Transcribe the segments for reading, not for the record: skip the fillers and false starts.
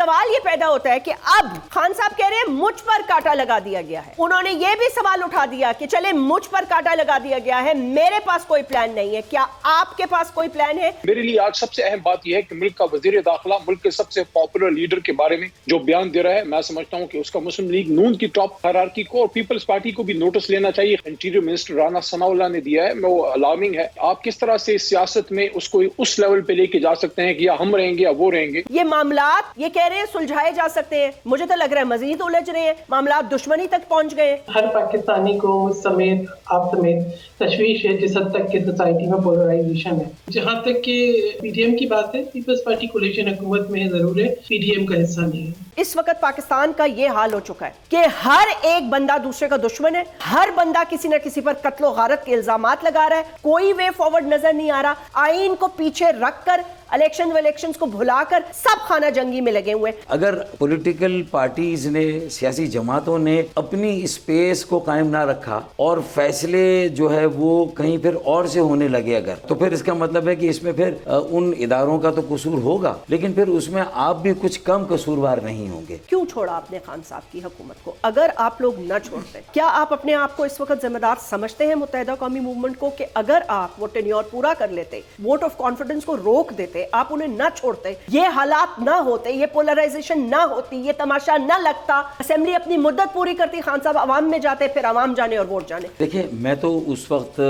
سوال یہ پیدا ہوتا ہے کہ اب خان صاحب کہہ رہے ہیں مجھ پر کاٹا لگا دیا گیا ہے. انہوں نے یہ بھی سوال اٹھا دیا کہ چلے مجھ پر کاٹا لگا دیا گیا ہے, میرے پاس کوئی پلان نہیں ہے. کیا آپ کے پاس کوئی پلان ہے؟ میرے لیے آج سب سے اہم بات یہ ہے کہ ملک کا وزیر داخلہ ملک کے سب سے پاپولر لیڈر کے بارے میں جو بیان دے رہا ہے, میں سمجھتا ہوں کہ اس کا مسلم لیگ نون کی ٹاپ ہیرارکی کو اور پیپلز پارٹی کو بھی نوٹس لینا چاہیے. انٹیریئر منسٹر رانا ثناء اللہ نے دیا ہے, وہ الارمنگ ہے. آپ کس طرح سے سیاست میں اس کو اس لیول پہ لے کے جا سکتے ہیں کہ یا ہم رہیں گے یا وہ رہیں گے؟ یہ معاملات یہ کہہ رہے ہیں سلجھائے جا سکتے ہیں, مجھے تو لگ رہا ہے مزید الجھ رہے ہیں, معاملات دشمنی تک پہنچ گئے. ہر پاکستانی کو مجھ سمیت آپ سمیت تشویش ہے جس حد تک کہ سوسائٹی میں پولرائزیشن ہے. جہاں تک کہ پی ڈی ایم کی بات ہے, پیپلز پارٹی کولیشن حکومت میں ضرور ہے, پی ڈی ایم کا حصہ نہیں ہے. اس وقت پاکستان کا یہ حال ہو چکا ہے کہ ہر ایک بندہ دوسرے کا دشمن ہے, ہر بندہ کسی نہ کسی پر قتل و غارت کے الزامات لگا رہا ہے, کوئی وے فارورڈ نظر نہیں آ رہا. آئین کو پیچھے رکھ کر الیکشنز کو بھلا کر سب خانہ جنگی میں لگے ہوئے. اگر پولیٹیکل پارٹیز نے, سیاسی جماعتوں نے اپنی اسپیس کو قائم نہ رکھا اور فیصلے جو ہے وہ کہیں پھر اور سے ہونے لگے اگر, تو پھر اس کا مطلب ہے کہ اس میں پھر ان اداروں کا تو قصور ہوگا, لیکن پھر اس میں آپ بھی کچھ کم قصوروار نہیں ہوں گے. کیوں چھوڑا آپ نے خان صاحب کی حکومت کو؟ اگر آپ لوگ نہ چھوڑتے, کیا آپ اپنے آپ کو اس وقت ذمہ دار سمجھتے ہیں متحدہ قومی موومنٹ کو کہ اگر آپ وہ ٹینیور پورا کر لیتے, ووٹ آف کانفیڈنس کو روک دیتے, آپ انہیں نہ چھوڑتے, یہ حالات نہ ہوتے, یہ پولرائزیشن نہ ہوتی, یہ تماشا نہ لگتا, اسمبلی اپنی مدت پوری کرتی, خان صاحب عوام میں جاتے, پھر عوام جانے اور ووٹ جانے. دیکھیں, میں تو اس وقت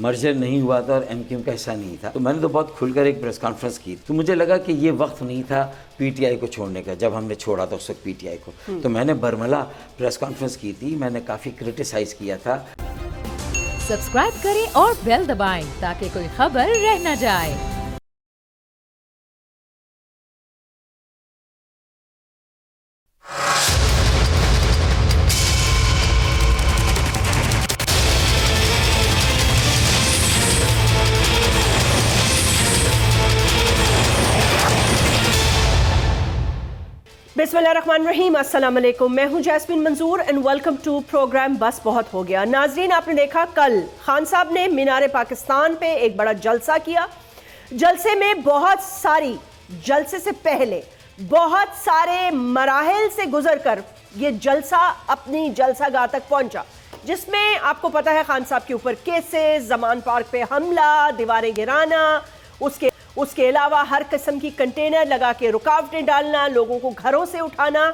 مرجر نہیں ہوا تھا اور ایم کیو ایم کا حصہ نہیں تھا, تو میں نے تو بہت کھل کر ایک پریس کانفرنس کی, تو مجھے لگا کہ یہ وقت نہیں تھا پی ٹی آئی کو چھوڑنے کا. جب ہم نے چھوڑا تھا اس وقت پی ٹی آئی کو, تو میں نے برملا پریس کانفرنس کی تھی, میں نے کافی کرٹیسائز کیا تھا. سبسکرائب کریں اور بیل دبائیں تاکہ کوئی خبر رہ نہ جائے. بسم اللہ الرحمن الرحیم. السلام علیکم, میں ہوں Jasmeen Manzoor and welcome to program بس بہت ہو گیا. ناظرین, آپ نے دیکھا کل خان صاحب نے مینار پاکستان پہ ایک بڑا جلسہ کیا. جلسے میں جلسے سے پہلے بہت سارے مراحل سے گزر کر یہ جلسہ اپنی جلسہ گاہ تک پہنچا, جس میں آپ کو پتا ہے خان صاحب کے اوپر کیسز, زمان پارک پہ حملہ, دیواریں گرانا, اس کے علاوہ ہر قسم کی کنٹینر لگا کے رکاوٹیں ڈالنا, لوگوں کو گھروں سے اٹھانا,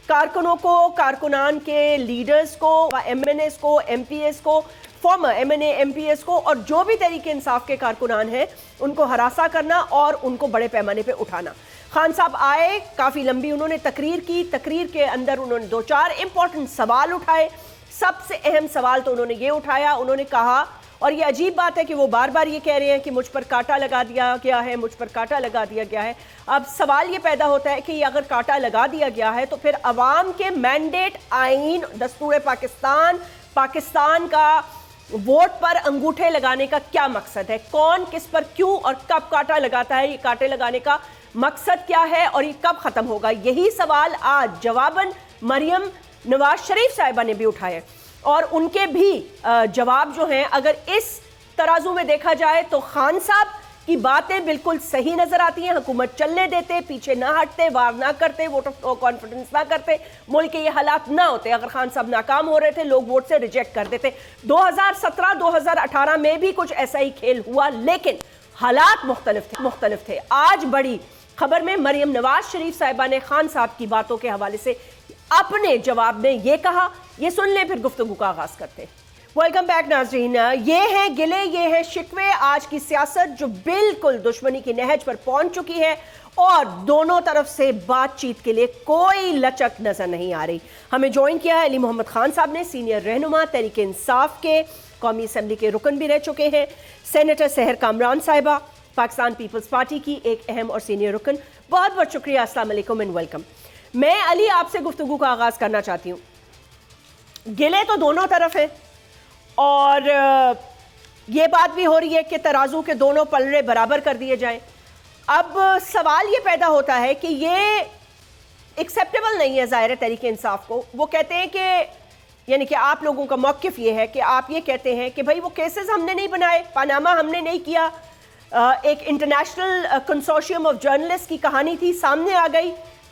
کارکنوں کو, کارکنان کے لیڈرز کو, ایم این ایز کو, ایم پی ایز کو, former MNA MPAs کو, اور جو بھی تحریک انصاف کے کارکنان ہیں ان کو ہراساں کرنا اور ان کو بڑے پیمانے پہ اٹھانا. خان صاحب آئے, کافی لمبی انہوں نے تقریر کی. تقریر کے اندر انہوں نے 2-4 امپورٹنٹ سوال اٹھائے. سب سے اہم سوال تو انہوں نے یہ اٹھایا, انہوں نے کہا, اور یہ عجیب بات ہے کہ وہ بار بار یہ کہہ رہے ہیں کہ مجھ پر کاٹا لگا دیا گیا ہے, مجھ پر کاٹا لگا دیا گیا ہے. اب سوال یہ پیدا ہوتا ہے کہ یہ اگر کاٹا لگا دیا گیا ہے تو پھر عوام کے مینڈیٹ, آئین, دستور پاکستان کا ووٹ پر انگوٹھے لگانے کا کیا مقصد ہے؟ کون کس پر کیوں اور کب کاٹا لگاتا ہے؟ یہ کاٹے لگانے کا مقصد کیا ہے اور یہ کب ختم ہوگا؟ یہی سوال آج جواباً مریم نواز شریف صاحبہ نے بھی اٹھائے, اور ان کے بھی جواب جو ہیں اگر اس ترازو میں دیکھا جائے تو خان صاحب کی باتیں بالکل صحیح نظر آتی ہیں. حکومت چلنے دیتے, پیچھے نہ ہٹتے, وار نہ کرتے, ووٹ آف کانفیڈنس نہ کرتے, ملک کے یہ حالات نہ ہوتے. اگر خان صاحب ناکام ہو رہے تھے, لوگ ووٹ سے ریجیکٹ کر دیتے. 2017-2018 میں بھی کچھ ایسا ہی کھیل ہوا, لیکن حالات مختلف تھے. آج بڑی خبر میں مریم نواز شریف صاحبہ نے خان صاحب کی باتوں کے حوالے سے اپنے جواب میں یہ کہا, یہ سن لیں پھر گفتگو کا آغاز کرتے. ویلکم بیک ناظرین. یہ ہیں گلے, یہ ہیں شکوے, آج کی سیاست جو بالکل دشمنی کی نہج پر پہنچ چکی ہے اور دونوں طرف سے بات چیت کے لیے کوئی لچک نظر نہیں آ رہی. ہمیں جوائن کیا ہے علی محمد خان صاحب نے, سینئر رہنما تحریک انصاف کے, قومی اسمبلی کے رکن بھی رہ چکے ہیں. سینیٹر سحر کامران صاحبہ, پاکستان پیپلز پارٹی کی ایک اہم اور سینئر رکن. بہت بہت شکریہ, السلام علیکم اینڈ ویلکم. میں علی آپ سے گفتگو کا آغاز کرنا چاہتی ہوں. گلے تو دونوں طرف ہیں اور یہ بات بھی ہو رہی ہے کہ ترازو کے دونوں پلڑے برابر کر دیے جائیں. اب سوال یہ پیدا ہوتا ہے کہ یہ ایکسیپٹیبل نہیں ہے ظاہر تحریک انصاف کو. وہ کہتے ہیں کہ یعنی کہ آپ لوگوں کا موقف یہ ہے کہ آپ یہ کہتے ہیں کہ بھائی وہ کیسز ہم نے نہیں بنائے, پاناما ہم نے نہیں کیا, ایک انٹرنیشنل کنسورشیم آف جرنلسٹ کی کہانی تھی, سامنے آ گئی,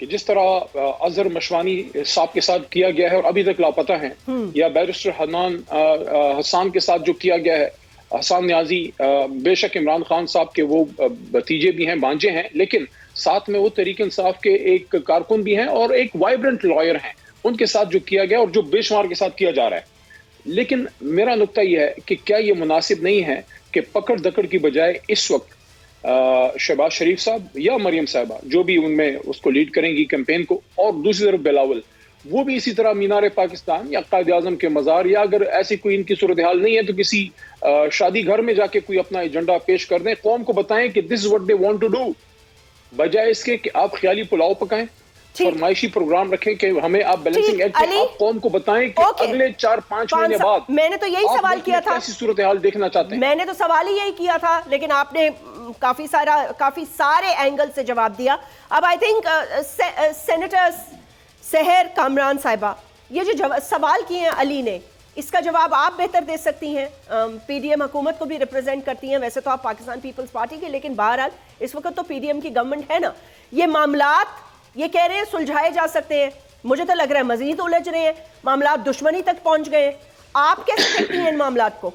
کہ جس طرح اظہر مشوانی صاحب کے ساتھ کیا گیا ہے اور ابھی تک لاپتہ ہیں، یا بیرسٹر حسان کے ساتھ جو کیا گیا ہے، حسان نیازی بے شک عمران خان صاحب کے وہ بھتیجے بھی ہیں، بانجے ہیں، لیکن ساتھ میں وہ تحریک انصاف کے ایک کارکن بھی ہیں اور ایک وائبرنٹ لائر ہیں، ان کے ساتھ جو کیا گیا اور جو بے شمار کے ساتھ کیا جا رہا ہے۔ لیکن میرا نقطہ یہ ہے کہ کیا یہ مناسب نہیں ہے کہ پکڑ دکڑ کی بجائے اس وقت شہباز شریف صاحب یا مریم صاحبہ جو بھی ان میں اس کو لیڈ کریں گی کیمپین کو، اور دوسری طرف بلاول وہ بھی اسی طرح مینار پاکستان یا قائد اعظم کے مزار، یا اگر ایسی کوئی ان کی صورتحال نہیں ہے تو کسی شادی گھر میں جا کے کوئی اپنا ایجنڈا پیش کر دیں، قوم کو بتائیں کہ this is what they want to do, بجائے اس کے کہ آپ خیالی پلاؤ پکائیں، فرمائشی پروگرام رکھیں کہ ہمیں آپ بیلنسنگ ایکٹ، آپ قوم کو بتائیں کہ اگلے 4-5 مہینے بعد میں نے تو یہی سوال کیا تھا، ایسی صورتحال دیکھنا چاہتے ہیں۔ میں نے تو سوال ہی یہی کیا تھا، لیکن آپ نے کافی سارے اینگل سے جواب دیا۔ اب آئی تھنک سینیٹر سحر کامران صاحبہ، یہ جو سوال کیے ہیں علی نے، اس کا جواب آپ بہتر دے سکتی ہیں، پی ڈی ایم حکومت کو بھی ریپرزینٹ کرتی ہیں، ویسے تو آپ پاکستان پیپلز پارٹی کے، لیکن بہرحال اس وقت تو پی ڈی ایم کی گورنمنٹ ہے نا، یہ معاملات یہ کہہ رہے ہیں سلجھائے جا سکتے ہیں، مجھے تو لگ رہا ہے مزید الجھ رہے ہیں، معاملات دشمنی تک پہنچ گئے ہیں، آپ کیسے دیکھتی ہیں ان معاملات کو؟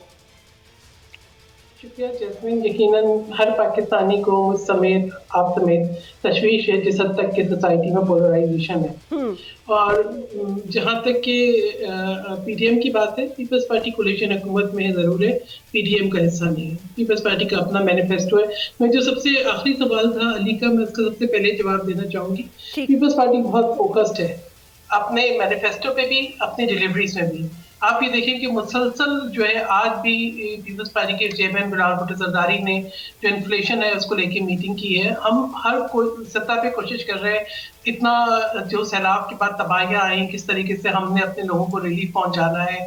شکریہ جیسمین، یقیناً ہر پاکستانی کو سمیت آپ سمیت تشویش ہے جس حد تک کہ سوسائٹی میں پولرائزیشن ہے، اور جہاں تک کہ پی ڈی ایم کی بات ہے، پیپلز پارٹی کولیشن حکومت میں ضرور ہے، پی ڈی ایم کا حصہ نہیں ہے، پیپلز پارٹی کا اپنا مینیفیسٹو ہے۔ میں جو سب سے آخری سوال تھا علی کا، میں اس کا سب سے پہلے جواب دینا چاہوں گی۔ پیپلز پارٹی بہت فوکسڈ ہے اپنے مینیفیسٹو پہ بھی، اپنی ڈیلیوریز میں بھی۔ آپ یہ دیکھیں کہ مسلسل جو ہے آج بھی پیپلز پارٹی کے چیئرمین بلال بھٹو زرداری نے جو انفلیشن ہے اس کو لے کے میٹنگ کی ہے۔ ہم ہر کوئی سطح پہ کوشش کر رہے ہیں، اتنا جو سیلاب کے بعد تباہیاں آئیں کس طریقے سے ہم نے اپنے لوگوں کو ریلیف پہنچانا ہے،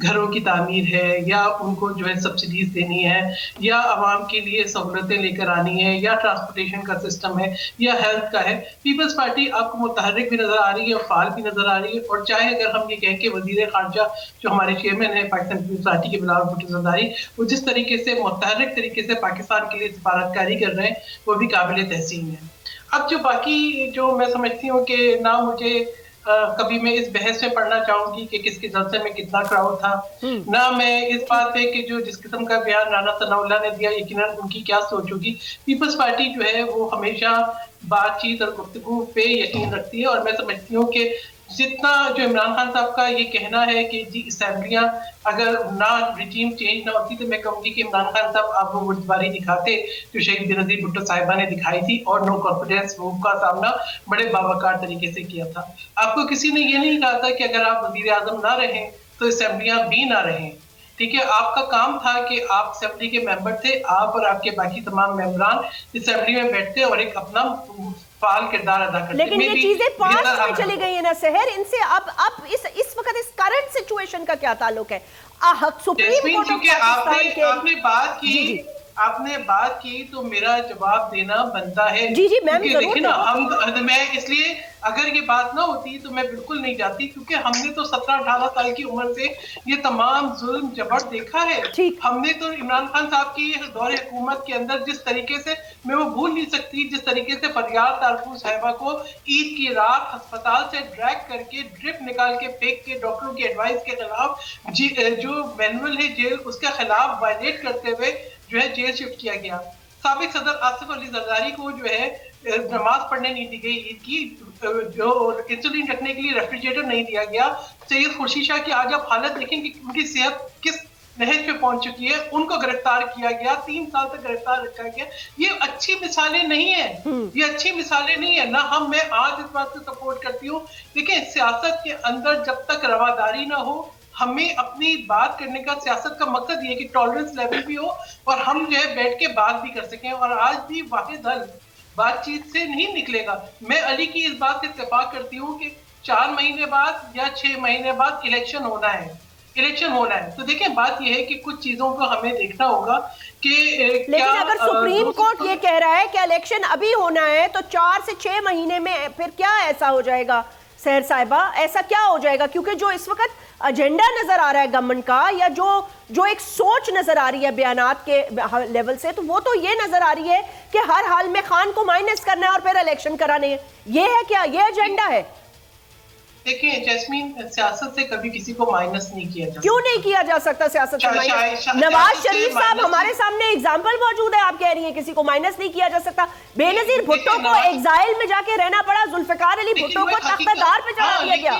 گھروں کی تعمیر ہے، یا ان کو جو ہے سبسڈیز دینی ہے، یا عوام کے لیے سہولتیں لے کر آنی ہے، یا ٹرانسپورٹیشن کا سسٹم ہے، یا ہیلتھ کا ہے۔ پیپلز پارٹی آپ کو متحرک بھی نظر آ رہی ہے اور فعال بھی نظر آ رہی ہے، اور چاہے اگر ہم یہ کہیں کہ وزیر خارجہ جو ہمارے چیئرمین ہیں پاکستان پیپلز پارٹی کے بلال بھٹو زرداری، وہ جس طریقے سے متحرک طریقے سے پاکستان کے لیے سفارتکاری کر رہے ہیں، وہ بھی قابل تحسین ہے۔ اب جو باقی جو میں سمجھتی ہوں کہ نہ مجھے کبھی میں اس بحث میں پڑھنا چاہوں گی کہ کس کے جلسے میں کتنا کراؤڈ تھا، نہ میں اس بات پہ کہ جو جس قسم کا بیان رانا ثناء اللہ نے دیا یقیناً ان کی کیا سوچ ہوگی۔ پیپلز پارٹی جو ہے وہ ہمیشہ بات چیت اور گفتگو پہ یقین رکھتی ہے، اور میں سمجھتی ہوں کہ جتنا جو عمران خان صاحب کا یہ کہنا ہے کہ جی اسمبلیاں اگر نہ ریجیم چینج نہ ہوتی، تو میں کہوں گی کہ عمران خان صاحب آپ وہ وردباری دکھاتے جو شہید بینظیر بھٹو صاحبہ نے دکھائی تھی، اور نو کانفیڈنس موو کا سامنا بڑے باوقار طریقے سے کیا تھا۔ آپ کو کسی نے یہ نہیں کہا تھا کہ اگر آپ وزیر اعظم نہ رہیں تو اسمبلیاں بھی نہ رہیں، ٹھیک ہے؟ آپ کا کام تھا کہ آپ اسمبلی کے ممبر تھے، آپ اور آپ کے باقی تمام ممبران اسمبلی میں بیٹھتے اور ایک اپنا فعال کردار ادا کرتے۔ لیکن یہ چیزیں پاسٹ میں چلی گئی ہیں نا سحر، ان سے اب اس وقت اس کرنٹ سچویشن کا کیا تعلق ہے؟ سپریم کورٹ آپ نے بات کی، آپ نے بات کی تو میرا جواب دینا بنتا ہے۔ جی میم دیکھیں نا، میں اس لیے اگر یہ بات نہ ہوتی تو میں بالکل نہیں جاتی، کیونکہ ہم نے تو 17-18 سال کی عمر سے یہ تمام ظلم جبر دیکھا ہے۔ ہم نے تو عمران خان صاحب کی دور حکومت کے اندر جس طریقے سے، میں وہ بھول نہیں سکتی، جس طریقے سے فریاد تارفو صاحبہ کو عید کی رات ہسپتال سے ڈریگ کر کے ڈرپ نکال کے پھینک کے ڈاکٹروں کی ایڈوائس کے خلاف جو مینول ہے جیل اس کے خلاف وائلیٹ کرتے ہوئے جو ہے جیل شفٹ کیا گیا۔ سابق صدر آصف علی زرداری کو جو ہے نماز پڑھنے نہیں دی گئی عید کی، جو انسولین رکھنے کے لیے ریفریجریٹر نہیں دیا گیا۔ سید خورشید شاہ کی آج آپ حالت دیکھیں کہ ان کی صحت کس نہج پہ پہنچ چکی ہے، ان کو گرفتار کیا گیا، 3 سال تک گرفتار رکھا گیا۔ یہ اچھی مثالیں نہیں ہیں، یہ اچھی مثالیں نہیں ہیں، نہ ہم میں آج اس بات کو سپورٹ کرتی ہوں۔ دیکھیں سیاست کے اندر جب تک رواداری نہ ہو، ہمیں اپنی بات کرنے کا، سیاست کا مقصد یہ ہے کہ ٹالرنس لیول بھی ہو اور ہم جو ہے بیٹھ کے بات بھی کر سکیں، اور آج بھی واحد حل بات چیت سے نہیں نکلے گا۔ میں علی کی اس بات سے اتفاق کرتی ہوں کہ 4 مہینے بعد یا 6 مہینے بعد الیکشن ہونا ہے، الیکشن ہونا ہے۔ تو دیکھیں بات یہ ہے کہ کچھ چیزوں کو ہمیں دیکھنا ہوگا کہ لیکن اگر سپریم کورٹ یہ کہہ رہا ہے کہ الیکشن ابھی ہونا ہے تو 4 سے 6 مہینے میں پھر کیا ایسا ہو جائے گا سحر صاحبہ ایسا کیا ہو جائے گا؟ کیونکہ جو اس وقت ایجنڈا نظر آ رہا ہے گورنمنٹ کا یا جو ایک سوچ نظر آ رہی ہے بیانات کے لیول سے، تو وہ تو یہ نظر آ رہی ہے کہ ہر حال میں خان کو مائنس کرنا ہے اور پھر الیکشن کرانے ہیں. یہ ہے کیا؟ یہ ایجنڈا ہے؟ دیکھیں جیسمین، سیاست سے کبھی کسی کو مائنس نہیں کیا جا. کیوں نہیں کیا جا سکتا سیاست سے مائنس؟ نواز شریف صاحب ہمارے سامنے ایگزامپل موجود ہے، آپ کہہ رہی ہیں کسی کو مائنس نہیں کیا جا سکتا. بے نظیر بھٹو کو ایگزائل میں جا کے رہنا پڑا، ذوالفقار علی بھٹو کو تختہ دار پہ چڑھا دیا گیا.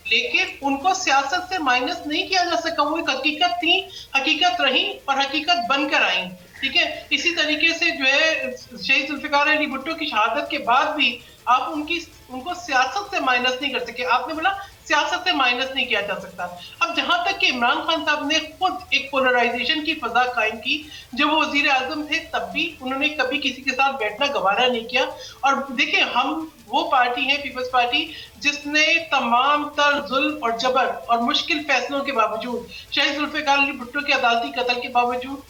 لیکن ان کو سیاست سے مائنس نہیں کیا جا سکا. وہ ایک حقیقت تھی، حقیقت رہی اور حقیقت بن کر آئیں. ٹھیک ہے، اسی طریقے سے جو ہے شہید ذوالفقار علی بھٹو کی شہادت کے بعد بھی آپ ان کو سیاست سے مائنس نہیں کر سکے. آپ نے بولا سیاست سے مائنس نہیں کیا جا سکتا. اب جہاں تک کہ عمران خان صاحب نے خود ایک پولرائزیشن کی فضا قائم کی، جب وہ وزیر اعظم تھے تب بھی انہوں نے کبھی کسی کے ساتھ بیٹھنا گوارا نہیں کیا. اور دیکھیں، ہم وہ پارٹی ہیں، پیپلز پارٹی، جس نے تمام تر ظلم اور جبر اور مشکل فیصلوں کے باوجود، شہید ذوالفقار علی بھٹو کے عدالتی قتل کے باوجود،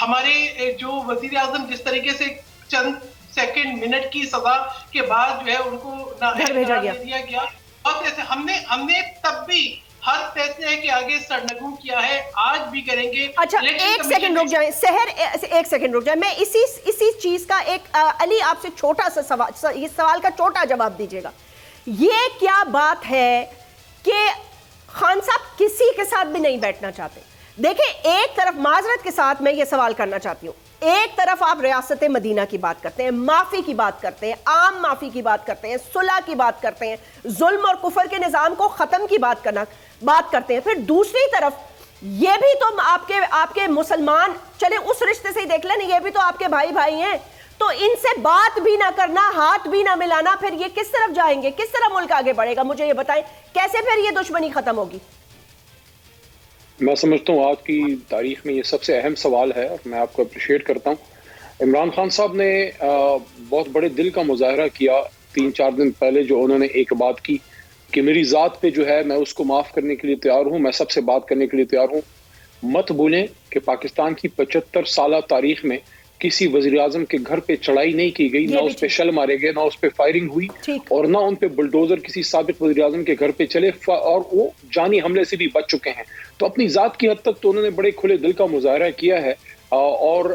ہمارے جو وزیر اعظم جس طریقے سے چند سیکنڈ منٹ کی سزا کے بعد جو ہے ان کو گھر بھیجا دیا گیا، اور ایسے ہم نے تب بھی ہر فیصلے کے آگے سرنگوں کیا ہے، آج بھی کریں گے. اچھا ایک سیکنڈ رک جائیں سحر، ایک سیکنڈ رک جائیں. میں اسی چیز کا ایک علی آپ سے چھوٹا سا سوال، اس سوال کا چھوٹا جواب دیجیے گا. یہ کیا بات ہے کہ خان صاحب کسی کے ساتھ بھی نہیں بیٹھنا چاہتے؟ دیکھیں، ایک طرف معذرت کے ساتھ میں یہ سوال کرنا چاہتی ہوں، ایک طرف آپ ریاست مدینہ کی بات کرتے ہیں، معافی کی بات کرتے ہیں، عام معافی کی بات کرتے ہیں، صلح کی بات کرتے ہیں، ظلم اور کفر کے نظام کو ختم کی بات کرتے ہیں، پھر دوسری طرف یہ بھی تو آپ کے مسلمان، چلے اس رشتے سے ہی دیکھ لیں، یہ بھی تو آپ کے بھائی ہیں، تو ان سے بات بھی نہ کرنا، ہاتھ بھی نہ ملانا، پھر یہ کس طرف جائیں گے؟ کس طرح ملک آگے بڑھے گا؟ مجھے یہ بتائیں کیسے پھر یہ دشمنی ختم ہوگی؟ میں سمجھتا ہوں آج کی تاریخ میں یہ سب سے اہم سوال ہے، اور میں آپ کو اپریشیٹ کرتا ہوں. عمران خان صاحب نے بہت بڑے دل کا مظاہرہ کیا 3-4 دن پہلے، جو انہوں نے ایک بات کی کہ میری ذات پہ جو ہے میں اس کو معاف کرنے کے لیے تیار ہوں، میں سب سے بات کرنے کے لیے تیار ہوں. مت بھولیں کہ پاکستان کی 75 سالہ تاریخ میں کسی وزیر اعظم کے گھر پہ چڑھائی نہیں کی گئی، نہ اس پہ شل مارے گئے، نہ اس پہ فائرنگ ہوئی، اور نہ ان پہ بلڈوزر کسی سابق وزیر اعظم کے گھر پہ چلے، اور وہ جانی حملے سے بھی بچ چکے ہیں. تو اپنی ذات کی حد تک تو انہوں نے بڑے کھلے دل کا مظاہرہ کیا ہے، اور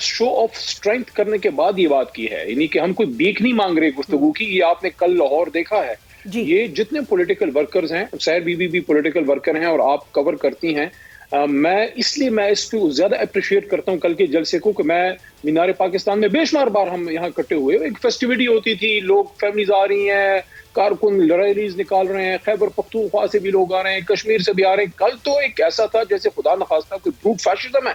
شو آف اسٹرینتھ کرنے کے بعد یہ بات کی ہے. یعنی کہ ہم کوئی بیک نہیں مانگ رہے گفتگو کی. یہ آپ نے کل لاہور دیکھا ہے، یہ جتنے پولیٹیکل ورکرز ہیں، سیر بی بی بھی پولیٹیکل ورکر ہیں اور آپ کور کرتی ہیں، میں اس کو زیادہ اپریشیٹ کرتا ہوں کل کے جلسے کو، کہ میں مینار پاکستان میں بے شمار بار ہم یہاں اکٹھے ہوئے، ایک فیسٹیوٹی ہوتی تھی، لوگ فیملیز آ رہی ہیں، کارکن ریلیز نکال رہے ہیں، خیبر پختونخوا سے بھی لوگ آ رہے ہیں، کشمیر سے بھی آ رہے ہیں. کل تو ایک ایسا تھا جیسے خدا نخواستہ کوئی بروٹ فیشزم ہے،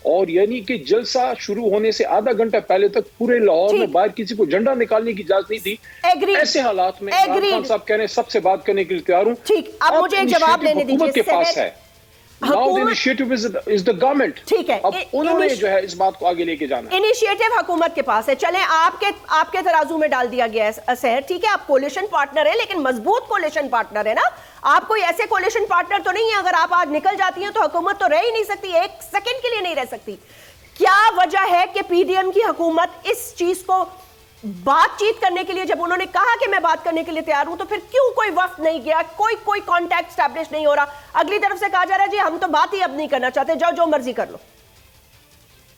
اور یعنی کہ جلسہ شروع ہونے سے آدھا گھنٹہ پہلے تک پورے لاہور میں باہر کسی کو جھنڈا نکالنے کی اجازت نہیں تھی. ایسے حالات میں عمران خان صاحب کہہ رہے ہیں سب سے بات کرنے کے لیے تیار ہوں. ٹھیک، اب مجھے ایک جواب لینے دیجیے. حکومت کے پاس ہے، Now the initiative is the government. ٹھیک ہے، اب انہوں نے جو ہے اس بات کو آگے لے کے جانا ہے. انیشیٹو حکومت کے پاس ہے. چلیں آپ کے ترازو میں ڈال دیا گیا ہے سحر. ٹھیک ہے، آپ کولیشن پارٹنر ہیں، لیکن مضبوط کولیشن پارٹنر ہے نا. آپ کوئی ایسے کولیشن پارٹنر تو نہیں ہے، اگر آپ آج نکل جاتی ہیں تو حکومت تو رہ ہی نہیں سکتی، ایک سیکنڈ کے لیے نہیں رہ سکتی. کیا وجہ ہے کہ پی ڈی ایم کی حکومت اس چیز کو بات چیت کرنے کے لیے، جب انہوں نے کہا کہ میں بات کرنے کے لیے تیار ہوں، تو پھر کیوں کوئی وفد نہیں گیا، کوئی کانٹیکٹ اسٹیبلش نہیں ہو رہا؟ اگلی طرف سے کہا جا رہا ہے جی ہم تو بات ہی اب نہیں کرنا چاہتے، جاؤ جو مرضی کر لو.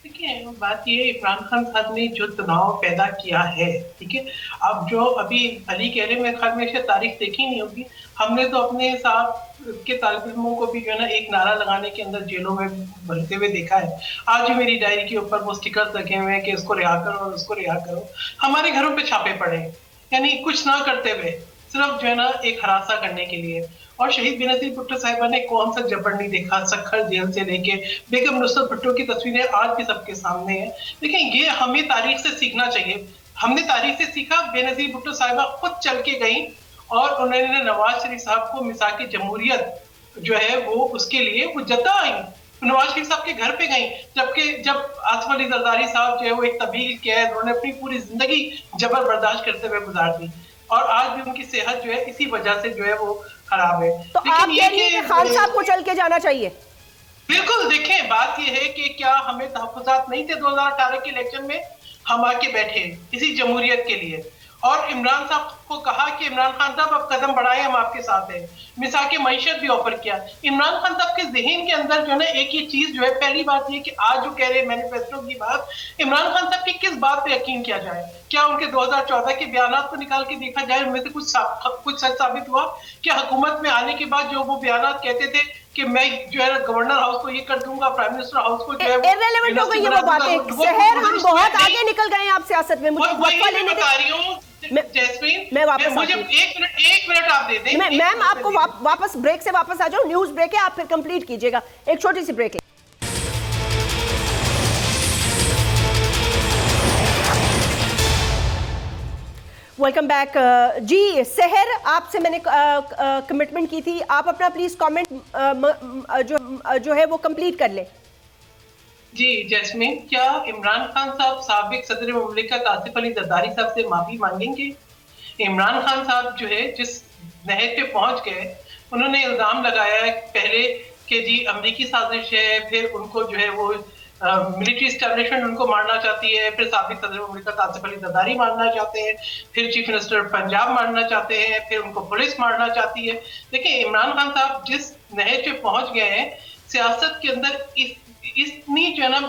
دیکھیں، بات یہ عمران خان صاحب نے جو تناؤ پیدا کیا ہے، ٹھیک ہے، اب جو ابھی علی کہہ رہے، میرے خیال میں سے تاریخ دیکھی نہیں ہوگی، ہم نے تو اپنے ساتھ کے طالب علموں کو بھی جو ہے نا ایک نعرہ لگانے کے اندر جیلوں میں بھرتے ہوئے دیکھا ہے. آج میری ڈائری کے اوپر وہ سٹیکرز لگے ہوئے ہیں کہ اس کو رہا کرو اور اس کو رہا کرو. ہمارے گھروں پہ چھاپے پڑے ہیں، یعنی کچھ نہ کرتے ہوئے صرف جو ہے نا ایک ہراساں کرنے کے لیے. اور شہید بے نظیر بھٹو صاحبہ نے کون سا جبر نہیں دیکھا، سکھر جیل سے لے کے بیگم نصرت بھٹو کی تصویریں آج بھی سب کے سامنے ہیں. دیکھیں، یہ ہمیں تاریخ سے سیکھنا چاہیے. ہم نے تاریخ سے سیکھا، بے نظیر بھٹو صاحبہ خود چل کے گئیں اور انہوں نے نواز شریف صاحب کو میثاق جمہوریت جو ہے وہ اس کے لیے وہ جدہ آئیں، نواز شریف صاحب کے گھر پہ گئیں، جبکہ جب آصف علی زرداری صاحب جو ہے وہ ایک طبیل قید، انہوں نے اپنی پوری زندگی جبر برداشت کرتے ہوئے گزار دی، اور آج بھی ان کی صحت جو ہے اسی وجہ سے جو ہے وہ خراب ہے. تو آپ کہہ رہی ہیں کہ خان صاحب کو چل کے جانا چاہیے؟ بالکل. دیکھیں، بات یہ ہے کہ کیا ہمیں تحفظات نہیں تھے 2018 کے الیکشن میں؟ ہم آ کے بیٹھے اسی جمہوریت کے لیے، اور عمران صاحب کو کہا کہ عمران خان صاحب آپ قدم بڑھائیں, ہم آپ کے ساتھ ہیں, مثال کے معیشت بھی آفر کیا. عمران خان صاحب کے ذہن کے اندر جو ہے نا ایک یہ چیز جو ہے, پہلی بات یہ کہ آج جو کہہ رہے ہیں مینیفیسٹو کی بات, عمران خان صاحب کی کس بات پہ یقین کیا جائے؟ کیا ان کے 2014 کے بیانات کو نکال کے دیکھا جائے, ان میں سے کچھ سچ ثابت ہوا؟ کیا حکومت میں آنے کے بعد جو وہ بیانات کہتے تھے کہ میں جو ہے گورنر ہاؤس کو یہ کر دوں گا, پرائم منسٹر ہاؤس کو جو ہے irrelevant ہو گئی یہ وہ باتیں. سحر ہم بہت آگے نکل گئے ہیں آپ سیاست میں, مجھے وقفہ لینے دیں. میں واپس مجھے ایک منٹ آپ دے دیں. میم آپ کو واپس بریک سے واپس آ جاؤ, نیوز بریک ہے, آپ پھر کمپلیٹ کیجئے گا, ایک چھوٹی سی بریک. Welcome back. جی سحر, آپ سے میں نے کمٹمنٹ کی تھی, آپ اپنا پلیز کامنٹ جو ہے وہ کمپلیٹ کر لیں. جی جیسمین, کیا عمران خان صاحب سابق صدر مملکت آصف علی زرداری صاحب سے معافی مانگیں گے؟ عمران خان صاحب جو ہے جس نہج پہ پہنچ گئے, انہوں نے الزام لگایا ہے پہلے کہ جی امریکی سازش ہے, پھر ان کو جو ہے وہ ملٹری اسٹیبلشمنٹ ان کو مارنا چاہتی ہے, پھر سابق صدر مملکت آصف علی زرداری مارنا چاہتے ہیں, پھر چیف منسٹر پنجاب مارنا چاہتے ہیں, پھر ان کو پولیس مارنا چاہتی ہے. دیکھیں عمران خان صاحب جس نہج پہ پہنچ گئے ہیں, سیاست کے اندر اتنی جو ہے نا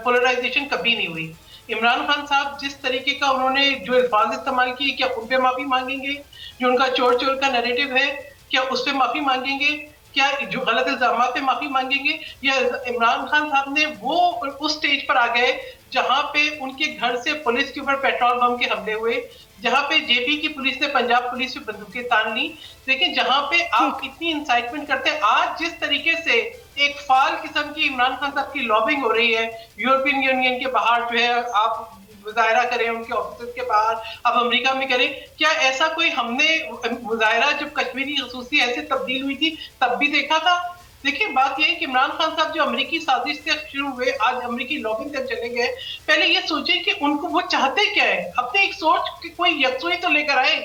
پولرائزیشن کبھی نہیں ہوئی. عمران خان صاحب جس طریقے کا انہوں نے جو الفاظ استعمال کیے, کیا ان پہ معافی مانگیں گے؟ جو ان کا چور چور کا نیریٹو ہے, کیا اس پہ معافی مانگیں گے؟ کیا جو غلط الزامات پہ معافی مانگیں گے؟ یا عمران خان صاحب نے وہ اس سٹیج پر آ گئے جہاں پہ ان کے گھر سے پولیس کے اوپر پیٹرول بم کے حملے ہوئے, جہاں پہ جے پی کی پولیس نے پنجاب پولیس پہ بندوقیں تان لی. لیکن جہاں پہ آپ اتنی انسائٹمنٹ کرتے ہیں, آج جس طریقے سے ایک فعال قسم کی عمران خان صاحب کی لابنگ ہو رہی ہے, یورپین یونین کے باہر جو ہے آپ مظاہرہ کریں, ان کے آفیسز کے باہر, اب امریکہ میں کریں, کیا ایسا کوئی ہم نے مظاہرہ جب کشمیری خصوصی ایسے تبدیل ہوئی تھی تب بھی دیکھا تھا؟ دیکھیں بات یہ ہے کہ عمران خان صاحب جو امریکی سازش سے شروع ہوئے, آج امریکی لابنگ تک چلے گئے. پہلے یہ سوچیں کہ ان کو وہ چاہتے کیا ہے, اپنے ایک سوچ کی کوئی یکسوئی تو لے کر آئے,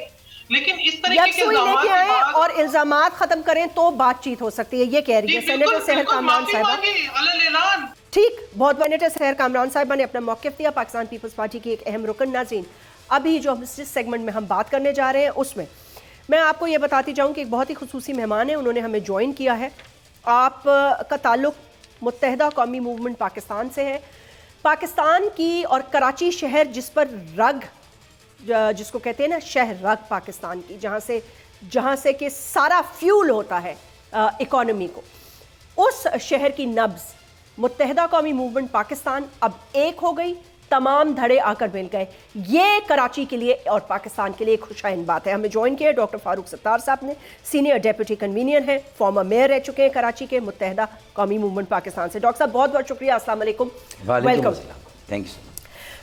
لیکن اس طریقے کے الزامات کے بعد اور الزامات ختم کریں تو بات چیت ہو سکتی ہے, یہ کہہ رہی ہے سینیٹر سحر کامران صاحبہ. ٹھیک, بہت سینیٹر سحر کامران صاحبہ نے اپنا موقف دیا, پاکستان پیپلز پارٹی کی ایک اہم رکن. ناظرین, ابھی جو جس سیگمنٹ میں ہم بات کرنے جا رہے ہیں اس میں میں آپ کو یہ بتاتی جاؤں کہ ایک بہت ہی خصوصی مہمان ہے, انہوں نے ہمیں جوائن کیا ہے. آپ کا تعلق متحدہ قومی موومنٹ پاکستان سے ہے. پاکستان کی اور کراچی شہر جس پر رگ, جس کو کہتے ہیں نا شہر رگ پاکستان کی, جہاں سے کہ سارا فیول ہوتا ہے اکانومی کو, اس شہر کی نبض متحدہ قومی موومنٹ پاکستان اب ایک ہو گئی, تمام دھڑے آ کر مل گئے. یہ کراچی کے لیے اور پاکستان کے لیے ایک خوشائن بات ہے. ہمیں جوائن کیا ہے ڈاکٹر فاروق ستار صاحب نے, سینئر ڈیپٹی کنوینر ہیں, فارمر میئر رہ چکے ہیں کراچی کے, متحدہ قومی موومنٹ پاکستان سے. ڈاکٹر صاحب بہت بہت شکریہ, السلام علیکم. ویلکم. Thank you.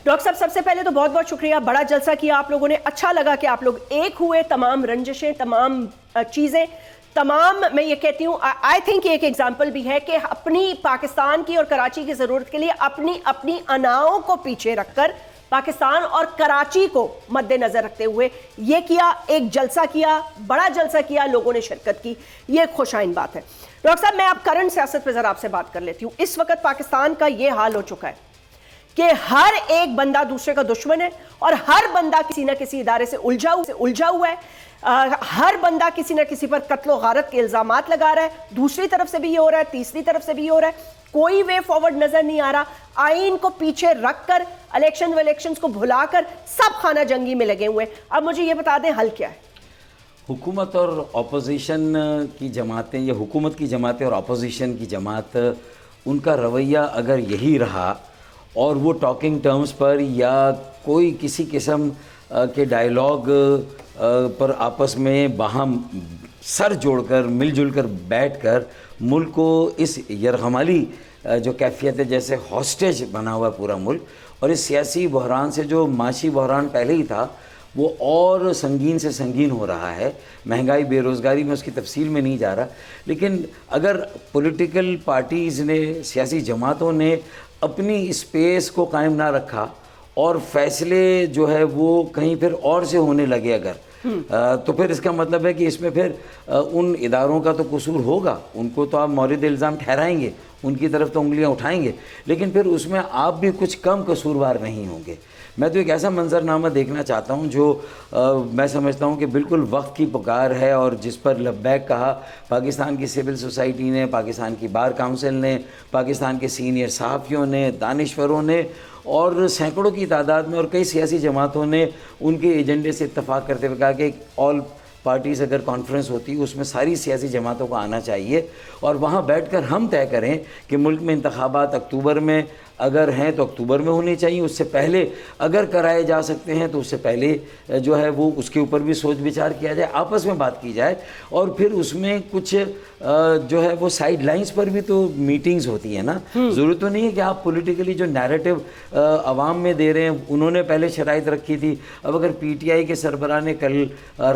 ڈاکٹر صاحب سب سے پہلے تو بہت بہت شکریہ, بڑا جلسہ کیا آپ لوگوں نے, اچھا لگا کہ آپ لوگ ایک ہوئے, تمام رنجشیں, تمام چیزیں, تمام, میں یہ کہتی ہوں آئی تھنک ایک ایگزامپل بھی ہے کہ اپنی پاکستان کی اور کراچی کی ضرورت کے لیے اپنی اناؤں کو پیچھے رکھ کر پاکستان اور کراچی کو مد نظر رکھتے ہوئے یہ کیا, ایک جلسہ کیا, بڑا جلسہ کیا, لوگوں نے شرکت کی, یہ ایک خوشائن بات ہے. ڈاکٹر صاحب میں آپ کرنٹ سیاست پہ ذرا آپ سے بات کر لیتی ہوں. اس وقت پاکستان کا یہ حال ہو چکا ہے کہ ہر ایک بندہ دوسرے کا دشمن ہے, اور ہر بندہ کسی نہ کسی ادارے سے الجھا ہوا ہے, ہر بندہ کسی نہ کسی پر قتل و غارت کے الزامات لگا رہا ہے. دوسری طرف سے بھی یہ ہو رہا ہے, تیسری طرف سے بھی یہ ہو رہا ہے, کوئی وے فارورڈ نظر نہیں آ رہا. آئین کو پیچھے رکھ کر, الیکشنز کو بھلا کر سب خانہ جنگی میں لگے ہوئے ہیں. اب مجھے یہ بتا دیں حل کیا ہے؟ حکومت اور اپوزیشن کی جماعتیں, یا حکومت کی جماعتیں اور اپوزیشن کی جماعت, ان کا رویہ اگر یہی رہا اور وہ ٹاکنگ ٹرمز پر یا کوئی کسی قسم کے ڈائیلاگ پر آپس میں باہم سر جوڑ کر مل جل کر بیٹھ کر ملک کو اس یرغمالی جو کیفیت ہے, جیسے ہاسٹیج بنا ہوا پورا ملک, اور اس سیاسی بحران سے جو معاشی بحران پہلے ہی تھا وہ اور سنگین سے سنگین ہو رہا ہے, مہنگائی, بے روزگاری, میں اس کی تفصیل میں نہیں جا رہا, لیکن اگر پولیٹیکل پارٹیز نے, سیاسی جماعتوں نے اپنی اسپیس کو قائم نہ رکھا اور فیصلے جو ہے وہ کہیں پھر اور سے ہونے لگے اگر, تو پھر اس کا مطلب ہے کہ اس میں پھر ان اداروں کا تو قصور ہوگا, ان کو تو آپ مورد الزام ٹھہرائیں گے, ان کی طرف تو انگلیاں اٹھائیں گے، لیکن پھر اس میں آپ بھی کچھ کم قصوروار نہیں ہوں گے۔ میں تو ایک ایسا منظرنامہ دیکھنا چاہتا ہوں جو میں سمجھتا ہوں کہ بالکل وقت کی پکار ہے، اور جس پر لبیک کہا پاکستان کی سول سوسائٹی نے، پاکستان کی بار کونسل نے، پاکستان کے سینئر صحافیوں نے، دانشوروں نے، اور سینکڑوں کی تعداد میں اور کئی سیاسی جماعتوں نے ان کے ایجنڈے سے اتفاق کرتے ہوئے کہا کہ آل پارٹیز اگر کانفرنس ہوتی ہے اس میں ساری سیاسی جماعتوں کو آنا چاہیے، اور وہاں بیٹھ کر ہم طے کریں کہ ملک میں انتخابات اکتوبر میں اگر ہیں تو اکتوبر میں ہونے چاہیے، اس سے پہلے اگر کرائے جا سکتے ہیں تو اس سے پہلے جو ہے وہ اس کے اوپر بھی سوچ بچار کیا جائے، آپس میں بات کی جائے، اور پھر اس میں کچھ جو ہے وہ سائیڈ لائنز پر بھی تو میٹنگز ہوتی ہیں نا۔ ضرورت تو نہیں ہے کہ آپ پولیٹیکلی جو نیریٹو عوام میں دے رہے ہیں انہوں نے پہلے شرائط رکھی تھی، اب اگر پی ٹی آئی کے سربراہ نے کل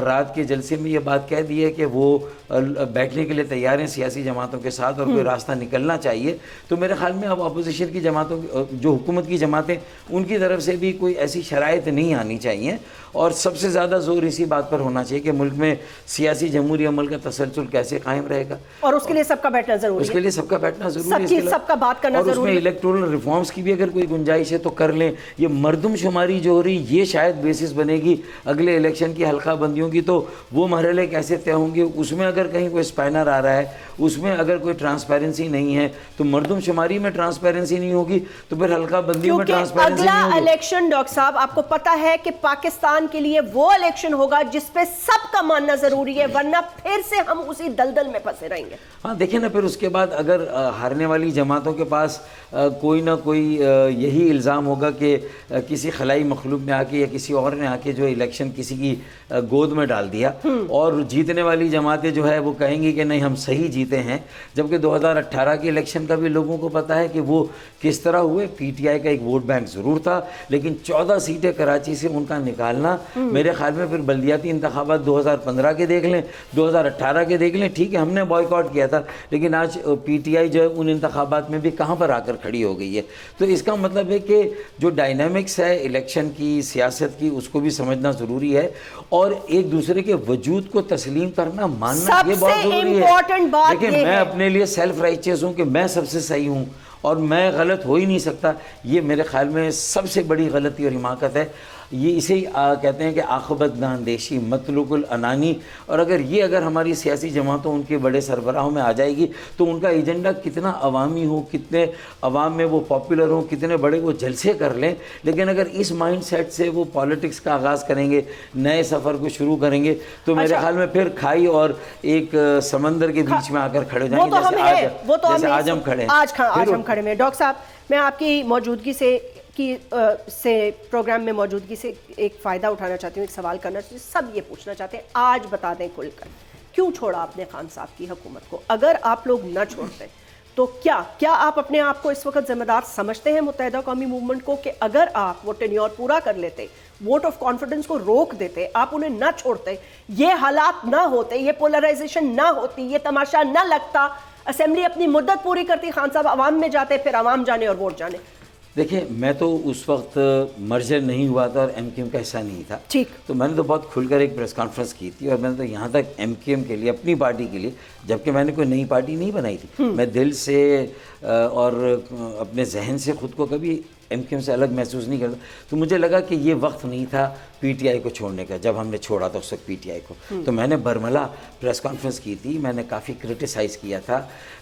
رات کے جلسے میں یہ بات کہہ دی ہے کہ وہ بیٹھنے کے لیے تیار ہیں سیاسی جماعتوں کے ساتھ اور کوئی راستہ نکلنا چاہیے، تو میرے خیال میں اب اپوزیشن کی جماعتوں جو حکومت کی جماعتیں ان کی طرف سے بھی کوئی ایسی شرائط نہیں آنی چاہیے، اور سب سے زیادہ زور اسی بات پر ہونا چاہیے کہ ملک میں سیاسی جمہوری عمل کا تسلسل کیسے قائم رہے گا، اور اس کے لیے سب کا بیٹھنا ضروری ہے، اس کے لیے سب کا بیٹھنا ضروری ہے، سب کا بات کرنا ضروری ہے، اور اس میں الیکٹورل ریفارمز کی بھی اگر کوئی گنجائش ہے تو کر لیں۔ یہ مردم شماری جو ہو رہی یہ شاید بیسس بنے گی اگلے الیکشن کی حلقہ بندیوں کی، تو وہ مرحلے کیسے طے ہوں گے، اس میں اگر کہیں کوئی اسپینر آ رہا ہے، اس میں اگر کوئی ٹرانسپیرنسی نہیں ہے تو مردم شماری میں ٹرانسپیرنسی نہیں ہوگی تو پھر حلقہ بندیوں میں ٹرانسپیرنسی نہیں ہوگی۔ اگلا الیکشن ڈاکٹر صاحب آپ کو پتا ہے کہ پاکستان کے لیے وہ الیکشن ہوگا جس پہ سب کا ماننا ضروری ہے، ورنہ پھر سے ہم اسی دلدل میں پھنسے رہیں گے۔ ہاں دیکھیں نا، پھر اس کے بعد اگر ہارنے والی جماعتوں کے پاس کوئی نہ کوئی یہی الزام ہوگا کہ کسی خلائی مخلوق نے آ کے یا کسی اور نے آ کے جو الیکشن کسی کی گود میں ڈال دیا، اور جیتنے والی جماعتیں جو ہے وہ کہیں گی کہ نہیں ہم صحیح جیتے ہیں، جبکہ 2018 کے الیکشن کا بھی لوگوں کو پتہ ہے کہ وہ کس طرح ہوئے۔ پی ٹی آئی کا ایک ووٹ بینک ضرور تھا، لیکن 14 سیٹیں کراچی سے ان کا نکالنا، میرے خیال میں پھر بلدیاتی انتخابات 2015 کے دیکھ لیں، 2018 کے دیکھ لیں، ٹھیک ہے ہم نے بائیکاٹ کیا تھا، لیکن آج پی ٹی آئی جو ہے ان انتخابات میں بھی کہاں پر آ کر کھڑی ہو گئی ہے۔ تو اس کا مطلب ہے کہ جو ڈائنامکس ہے الیکشن کی، سیاست کی، اس کو بھی سمجھنا ضروری ہے، اور ایک دوسرے کے وجود کو تسلیم کرنا، ماننا، یہ بہت ضروری ہے۔ دیکھیں میں اپنے لیے سیلف رائچیس ہوں کہ میں سب سے صحیح ہوں اور میں غلط ہو ہی نہیں سکتا، یہ میرے خیال میں سب سے بڑی غلطی اور حماقت ہے۔ یہ اسے کہتے ہیں کہ عاقبت نہ اندیشی، مطلوب العنانی، اور اگر ہماری سیاسی جماعتوں ان کے بڑے سربراہوں میں آ جائے گی تو ان کا ایجنڈا کتنا عوامی ہو، کتنے عوام میں وہ پاپولر ہوں، کتنے بڑے وہ جلسے کر لیں، لیکن اگر اس مائنڈ سیٹ سے وہ پالیٹکس کا آغاز کریں گے، نئے سفر کو شروع کریں گے، تو میرے خیال میں پھر کھائی اور ایک سمندر کے بیچ میں آ کر کھڑے ہو جائیں گے، جیسے آج ہم کھڑے ہیں۔ آج ہم کھڑے ہیں۔ ڈاکٹر صاحب میں آپ کی موجودگی سے پروگرام میں موجودگی سے ایک فائدہ اٹھانا چاہتی ہوں، ایک سوال کرنا چاہتی ہوں، سب یہ پوچھنا چاہتے ہیں، آج بتا دیں کھل کر کیوں چھوڑا آپ نے خان صاحب کی حکومت کو؟ اگر آپ لوگ نہ چھوڑتے تو کیا آپ اپنے آپ کو اس وقت ذمہ دار سمجھتے ہیں متحدہ قومی موومنٹ کو کہ اگر آپ وہ ٹینیور پورا کر لیتے، ووٹ آف کانفیڈنس کو روک دیتے، آپ انہیں نہ چھوڑتے، یہ حالات نہ ہوتے، یہ پولرائزیشن نہ ہوتی، یہ تماشا نہ لگتا، اسمبلی اپنی مدت پوری کرتی، خان صاحب عوام میں جاتے، پھر عوام جانے اور ووٹ جانے؟ دیکھیں میں تو اس وقت مرجر نہیں ہوا تھا اور ایم کیو ایم کا حصہ نہیں تھا، ٹھیک، تو میں نے تو بہت کھل کر ایک پریس کانفرنس کی تھی، اور میں نے تو یہاں تک ایم کیو ایم کے لیے، اپنی پارٹی کے لیے، جبکہ میں نے کوئی نئی پارٹی نہیں بنائی تھی، میں دل سے اور اپنے ذہن سے خود کو کبھی ایم کیو ایم سے الگ محسوس نہیں کرتا، تو مجھے لگا کہ یہ وقت نہیں تھا پی ٹی آئی کو چھوڑنے کا۔ جب ہم نے چھوڑا تھا اس وقت پی ٹی آئی کو، تو میں نے برملا پریس کانفرنس کی تھی، میں نے کافی کرٹیسائز کیا تھا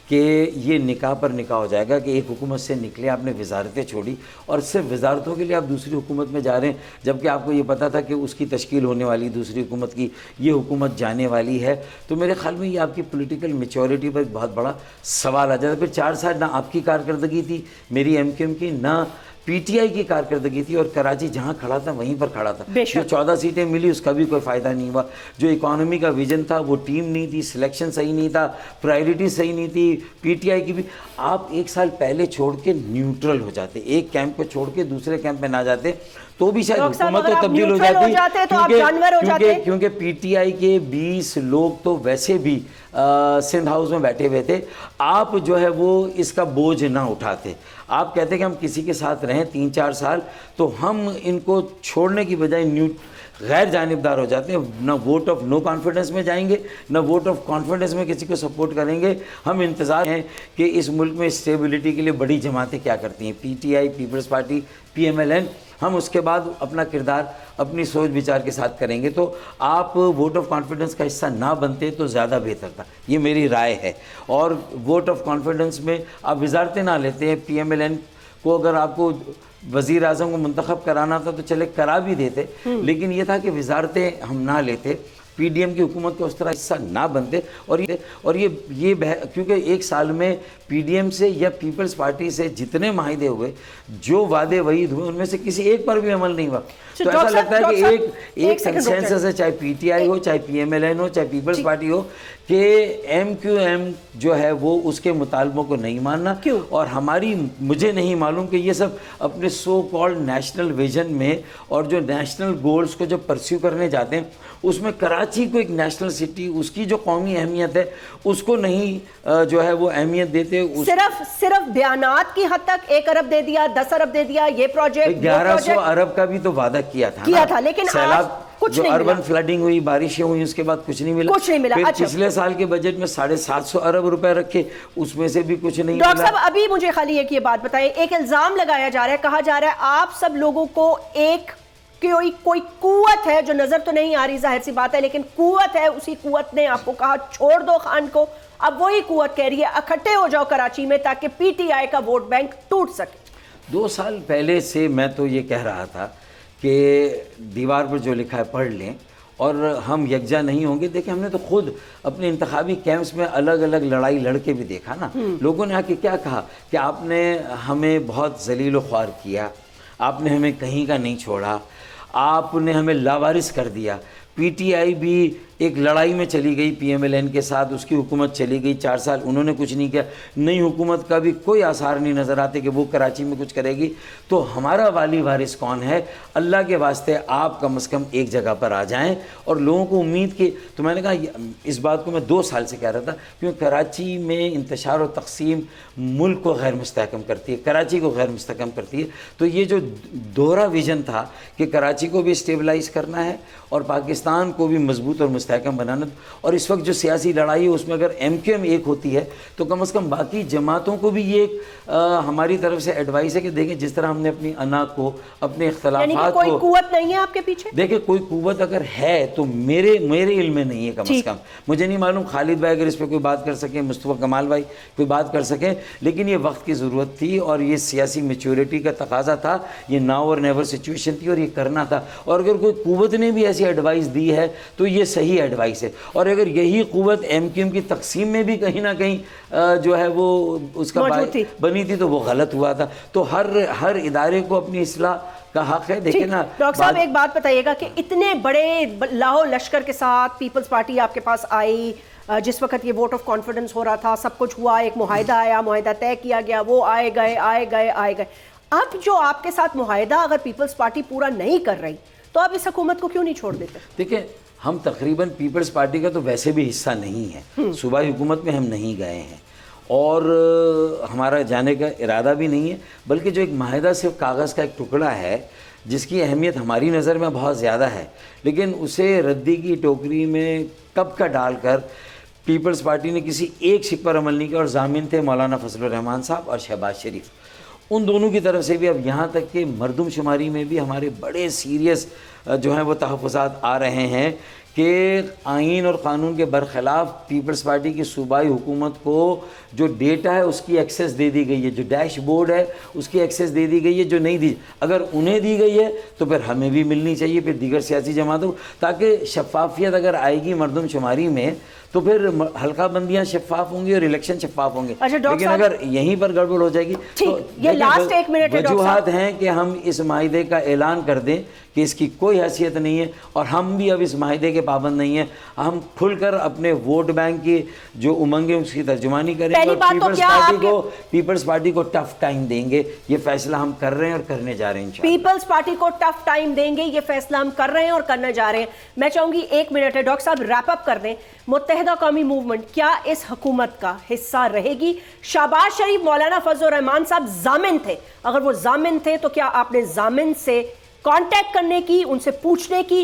کہ یہ نکاح پر نکاح ہو جائے گا کہ ایک حکومت سے نکلے، آپ نے وزارتیں چھوڑی اور صرف وزارتوں کے لیے آپ دوسری حکومت میں جا رہے ہیں، جبکہ آپ کو یہ پتا تھا کہ اس کی تشکیل ہونے والی دوسری حکومت کی، یہ حکومت جانے والی ہے، تو میرے خیال میں یہ آپ کی پولیٹیکل میچورٹی پر ایک بہت بڑا سوال آ جاتا ہے۔ پھر 4 سال نہ آپ کی کارکردگی تھی میری ایم کیو ایم کی، نہ پی ٹی آئی کی کارکردگی تھی، اور کراچی جہاں کھڑا تھا وہیں پر کھڑا تھا، جو 14 سیٹیں ملی اس کا بھی کوئی فائدہ نہیں ہوا، جو اکانومی کا ویژن تھا وہ ٹیم نہیں تھی، سلیکشن صحیح نہیں تھا، پرائرٹی صحیح نہیں تھی پی ٹی آئی کی بھی۔ آپ 1 سال پہلے چھوڑ کے نیوٹرل ہو جاتے، ایک کیمپ کو چھوڑ کے دوسرے کیمپ میں نہ جاتے تو بھی شاید حکومت تو تبدیل ہو جاتی، کیونکہ پی ٹی آئی کے 20 لوگ تو ویسے بھی سندھ ہاؤس میں بیٹھے ہوئے تھے، آپ جو ہے وہ اس کا بوجھ نہ اٹھاتے، آپ کہتے کہ ہم کسی کے ساتھ رہیں 3-4 سال، تو ہم ان کو چھوڑنے کی بجائے غیر جانبدار ہو جاتے ہیں، نہ ووٹ آف نو کانفیڈنس میں جائیں گے، نہ ووٹ آف کانفیڈنس میں کسی کو سپورٹ کریں گے. ہم انتظار ہیں کہ اس ملک میں اسٹیبلٹی کے لیے بڑی جماعتیں کیا کرتی ہیں، PTI, Peoples Party, PMLN. ہم اس کے بعد اپنا کردار اپنی سوچ بچار کے ساتھ کریں گے. تو آپ ووٹ آف کانفیڈنس کا حصہ نہ بنتے تو زیادہ بہتر تھا، یہ میری رائے ہے. اور ووٹ آف کانفیڈنس میں آپ وزارتیں نہ لیتے ہیں. پی ایم ایل این کو اگر آپ کو وزیر اعظم کو منتخب کرانا تھا تو چلے کرا بھی دیتے، لیکن یہ تھا کہ وزارتیں ہم نہ لیتے، پی ڈی ایم کی حکومت کا اس طرح حصہ نہ بنتے. اور یہ کیونکہ ایک سال میں پی ڈی ایم سے یا پیپلز پارٹی سے جتنے معاہدے ہوئے، جو وعدے وعید ہوئے، ان میں سے کسی ایک پر بھی عمل نہیں ہوا. تو ایسا لگتا ہے کہ ایک کنسنسس ہے، چاہے پی ٹی آئی ہو، چاہے پی ایم ایل این ہو، چاہے پیپلز پارٹی ہو، کہ ایم کیو ایم جو ہے وہ اس کے مطالبوں کو نہیں ماننا. اور مجھے نہیں معلوم کہ یہ سب اپنے سو کالڈ نیشنل ویژن میں اور جو نیشنل گولز کو جب پرسیو کرنے جاتے ہیں، اس میں کراچی کو ایک نیشنل سٹی، اس کی جو قومی اہمیت ہے اس کو نہیں جو ہے وہ اہمیت دیتے. صرف بیانات کی حد تک 1 ارب دے دیا، 10 ارب دے دیا، یہ پروجیکٹ 1100 ارب کا بھی تو وعدہ کیا تھا لیکن جو اربن فلڈنگ ہوئی، بارشیں ہوئی، اس کے بعد کچھ نہیں ملا. پھر پچھلے سال کے بجٹ میں 750 ارب روپے رکھے، اس میں سے بھی کچھ نہیں ملا. ڈاکٹر صاحب ابھی مجھے خالی ایک یہ بات بتائیں، ایک الزام لگایا جا رہا ہے، کہا جا رہا ہے آپ سب لوگوں کو کوئی قوت ہے جو نظر تو نہیں آ رہی، ظاہر سی بات ہے، لیکن قوت ہے، اسی قوت نے آپ کو کہا چھوڑ دو خان کو. اب وہی قوت کہہ رہی ہے اکٹھے ہو جاؤ کراچی میں تاکہ پی ٹی آئی کا ووٹ بینک ٹوٹ سکے. 2 سال پہلے سے میں تو یہ کہہ رہا تھا کہ دیوار پر جو لکھا ہے پڑھ لیں، اور ہم یکجا نہیں ہوں گے. دیکھیں ہم نے تو خود اپنے انتخابی کیمپس میں الگ الگ لڑائی لڑ کے بھی دیکھا نا. لوگوں نے آ کے کیا کہا کہ آپ نے ہمیں بہت ذلیل و خوار کیا، آپ نے ہمیں کہیں کا نہیں چھوڑا، آپ نے ہمیں لاوارث کر دیا. پی ٹی آئی بھی ایک لڑائی میں چلی گئی پی ایم ایل این کے ساتھ، اس کی حکومت چلی گئی 4 سال، انہوں نے کچھ نہیں کیا. نئی حکومت کا بھی کوئی آثار نہیں نظر آتے کہ وہ کراچی میں کچھ کرے گی. تو ہمارا والی وارث کون ہے؟ اللہ کے واسطے آپ کم از کم ایک جگہ پر آ جائیں. اور لوگوں کو امید کی، تو میں نے کہا اس بات کو میں 2 سال سے کہہ رہا تھا، کیونکہ کراچی میں انتشار و تقسیم ملک کو غیر مستحکم کرتی ہے، کراچی کو غیر مستحکم کرتی ہے. تو یہ جو دوہرا ویژن تھا کہ کراچی کو بھی اسٹیبلائز کرنا ہے اور پاکستان کو بھی مضبوط اور مستحکم بنانا. اور اس وقت جو سیاسی لڑائی ہے اس میں اگر ایم کیو ایم ایک ہوتی ہے تو کم از کم باقی جماعتوں کو بھی یہ ایک ہماری طرف سے ایڈوائس ہے کہ دیکھیں جس طرح ہم نے اپنی انا کو، اپنے اختلافات کو، کوئی قوت نہیں ہے آپ کے پیچھے. دیکھیں کوئی قوت اگر ہے تو میرے علم میں نہیں ہے، کم از کم مجھے نہیں معلوم. خالد بھائی اگر اس پہ کوئی بات کر سکیں، مصطفیٰ کمال بھائی کوئی بات کر سکیں، لیکن یہ وقت کی ضرورت تھی اور یہ سیاسی میچورٹی کا تقاضا تھا. یہ ناؤ اور نیور سچویشن تھی اور یہ کرنا تھا. اور اگر کوئی قوت نے بھی ایسی ایڈوائس دی ہے تو یہ صحیح ایڈوائس ہے. اور اگر یہی قوت ایم کیو ایم کی تقسیم میں بھی کہیں نہ کہیں جو ہے وہ اس کا بنی تھی تو وہ غلط ہوا تھا. تو ہر ادارے کو اپنی اصلاح کا حق ہے. دیکھیں نا ڈاکٹر صاحب ایک بات بتائیے گا کہ اتنے بڑے لاہو لشکر کے ساتھ پیپلز پارٹی آپ کے پاس آئی، جس وقت یہ ووٹ آف کانفیڈنس ہو رہا تھا، سب کچھ ہوا، ایک معاہدہ آیا، معاہدہ طے کیا گیا، وہ آئے گئے. اب جو آپ کے ساتھ معاہدہ اگر پیپلز پارٹی پورا نہیں کر رہی تو آپ اس حکومت کو کیوں نہیں چھوڑ دیتے؟ دیکھیں ہم تقریباً پیپلز پارٹی کا تو ویسے بھی حصہ نہیں ہے، صوبائی حکومت میں ہم نہیں گئے ہیں اور ہمارا جانے کا ارادہ بھی نہیں ہے. بلکہ جو ایک معاہدہ صرف کاغذ کا ایک ٹکڑا ہے جس کی اہمیت ہماری نظر میں بہت زیادہ ہے، لیکن اسے ردی کی ٹوکری میں کب کا ڈال کر پیپلز پارٹی نے کسی ایک شک پر عمل نہیں کیا. اور ضامن تھے مولانا فضل الرحمان صاحب اور شہباز شریف. ان دونوں کی طرف سے بھی اب یہاں تک کہ مردم شماری میں بھی ہمارے بڑے سیریس جو ہیں وہ تحفظات آ رہے ہیں کہ آئین اور قانون کے برخلاف پیپلز پارٹی کی صوبائی حکومت کو جو ڈیٹا ہے اس کی ایکسیس دے دی گئی ہے، جو ڈیش بورڈ ہے اس کی ایکسیس دے دی گئی ہے. جو نہیں دی، اگر انہیں دی گئی ہے تو پھر ہمیں بھی ملنی چاہیے، پھر دیگر سیاسی جماعتوں، تاکہ شفافیت اگر آئے گی مردم شماری میں تو پھر حلقہ بندیاں شفاف ہوں گی اور الیکشن شفاف ہوں گے. لیکن اگر یہیں پر گڑبڑ ہو جائے گی تو وجوہات ہیں کہ ہم اس معاہدے کا اعلان کر دیں کہ اس کی کوئی حیثیت نہیں ہے اور ہم بھی اب اس معاہدے کے پابند نہیں ہیں. ہم کھل کر اپنے ووٹ بینک کی جو امنگیں اس کی ترجمانی کریں گے اور پیپلز پارٹی کو ٹف ٹائم دیں گے. یہ فیصلہ ہم کر رہے ہیں اور کرنے جا رہے ہیں انشاءاللہ. پیپلز پارٹی کو ٹف ٹائم دیں گے، یہ فیصلہ ہم کر رہے ہیں اور کرنے جا رہے ہیں. میں چاہوں گی 1 منٹ ہے ڈاکٹر صاحب ریپ اپ کر دیں. متحدہ قومی موومنٹ کیا اس حکومت کا حصہ رہے گی؟ شہباز شریف مولانا فضل الرحمان صاحب ضامن تھے، اگر وہ ضامن تھے تو کیا آپ نے ضامن سے کانٹیکٹ کرنے کی، ان سے پوچھنے کی